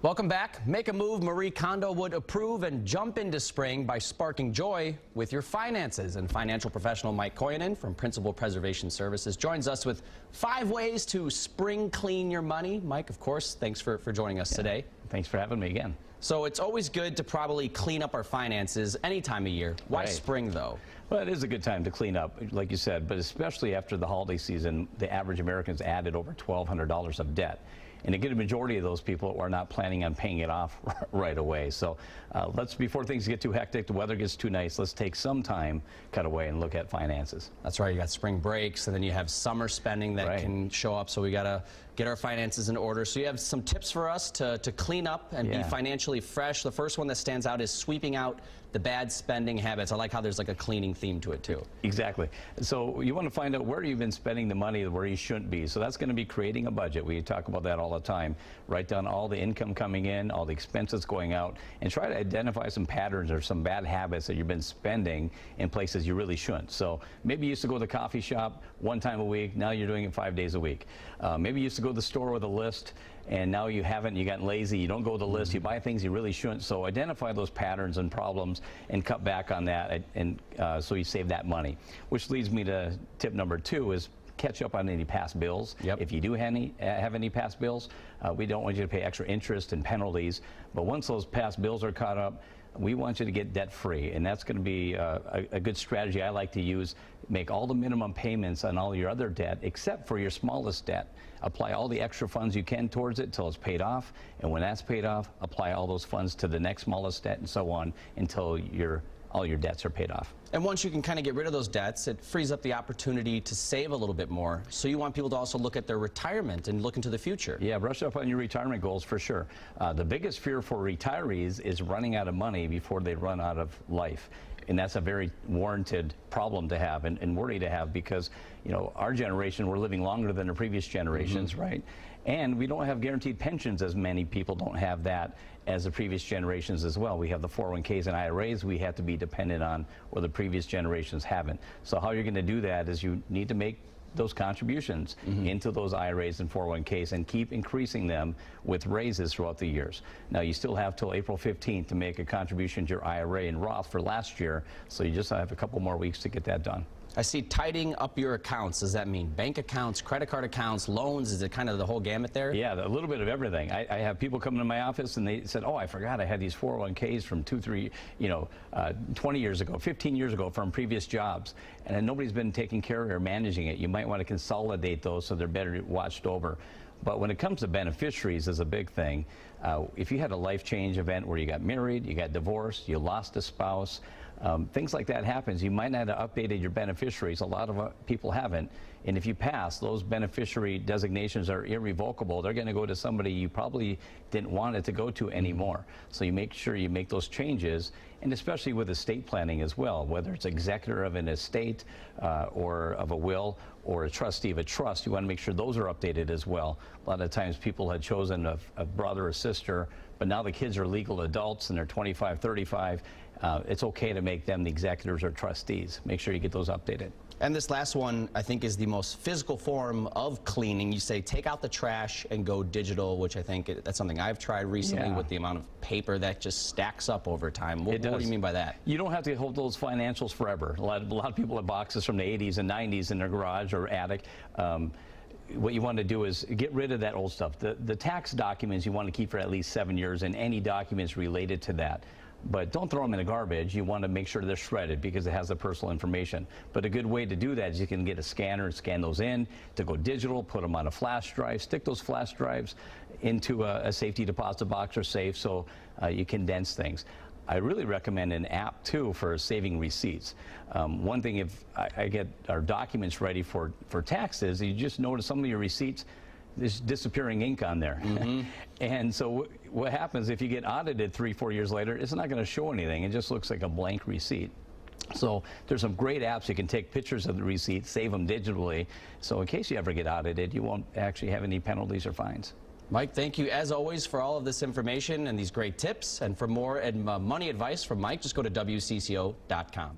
Welcome back. Make a move Marie Kondo would approve and jump into spring by sparking joy with your finances. And financial professional Mike Kojonen from Principal Preservation Services joins us with 5 ways to spring clean your money. Mike, of course, thanks for joining us today. Thanks for having me again. So it's always good to probably clean up our finances any time of year. Why spring, though? Well, it is a good time to clean up, like you said, but especially after the holiday season, the average American's added over $1,200 of debt. And a good majority of those people are not planning on paying it off right away. So before things get too hectic, the weather gets too nice, let's take some time, cut away, and look at finances. That's right. You got spring breaks, and then you have summer spending that can show up. So we got to get our finances in order. So you have some tips for us to clean up and be financially fresh. The first one that stands out is sweeping out the bad spending habits. I like how there's like a cleaning theme to it too. Exactly. So you want to find out where you've been spending the money where you shouldn't be. So that's going to be creating a budget. We talk about that all the time. Write down all the income coming in, all the expenses going out, and try to identify some patterns or some bad habits that you've been spending in places you really shouldn't. So maybe you used to go to the coffee shop 1 time a week. Now you're doing it 5 days a week. Maybe you used to go to the store with a list, and now you haven't. You got lazy. You don't go to the list. You buy things you really shouldn't. So identify those patterns and problems and cut back on that, and so you save that money. Which leads me to tip number 2 is catch up on any past bills. If you do have any past bills, we don't want you to pay extra interest and penalties. But once those past bills are caught up, we want you to get debt free, and that's going to be a good strategy I like to use. Make all the minimum payments on all your other debt except for your smallest debt. Apply all the extra funds you can towards it till it's paid off, and when that's paid off, apply all those funds to the next smallest debt, and so on until all your debts are paid off. And once you can kind of get rid of those debts, it frees up the opportunity to save a little bit more. So you want people to also look at their retirement and look into the future. Yeah, brush up on your retirement goals for sure. The biggest fear for retirees is running out of money before they run out of life. And that's a very warranted problem to have and worry to have, because our generation, we're living longer than the previous generations, right? And we don't have guaranteed pensions, as many people don't have that as the previous generations as well. We have the 401ks and IRAs we have to be dependent on, where the previous generations haven't. So how you're going to do that is you need to make those contributions into those IRAs and 401ks and keep increasing them with raises throughout the years. Now, you still have till April 15th to make a contribution to your IRA and Roth for last year, so you just have a couple more weeks to get that done. I see tidying up your accounts. Does that mean bank accounts, credit card accounts, loans? Is it kind of the whole gamut there? Yeah, a little bit of everything. I have people come to my office and they said, oh, I forgot I had these 401ks from 20 years ago, 15 years ago from previous jobs, and nobody's been taking care of or managing it. You might want to consolidate those so they're better watched over. But when it comes to beneficiaries, is a big thing. If you had a life change event where you got married, you got divorced, you lost a spouse, things like that happens, you might not have updated your beneficiaries. A lot of people haven't. And if you pass, those beneficiary designations are irrevocable. They're going to go to somebody you probably didn't want it to go to anymore. So you make sure you make those changes, and especially with estate planning as well, whether it's executor of an estate or of a will, or a trustee of a trust, you want to make sure those are updated as well. A lot of times people had chosen a brother or sister, but now the kids are legal adults and they're 25, 35. It's okay to make them the executors or trustees. Make sure you get those updated. And this last one, I think, is the most physical form of cleaning. You say take out the trash and go digital, which I think that's something I've tried recently with the amount of paper that just stacks up over time. What do you mean by that? You don't have to hold those financials forever. A lot of people have boxes from the 80s and 90s in their garage or attic. What you want to do is get rid of that old stuff. The tax documents you want to keep for at least 7 years, and any documents related to that. But don't throw them in the garbage. You want to make sure they're shredded because it has the personal information. But a good way to do that is you can get a scanner and scan those in. To go digital, put them on a flash drive, stick those flash drives into a safety deposit box or safe, so you condense things. I really recommend an app too for saving receipts. One thing, if I get our documents ready for taxes, you just notice some of your receipts, there's disappearing ink on there. And so what happens if you get audited 3-4 years later, it's not going to show anything. It just looks like a blank receipt. So there's some great apps. You can take pictures of the receipt, save them digitally, so in case you ever get audited, you won't actually have any penalties or fines. Mike, thank you as always for all of this information and these great tips. And for more money advice from Mike, just go to WCCO.com.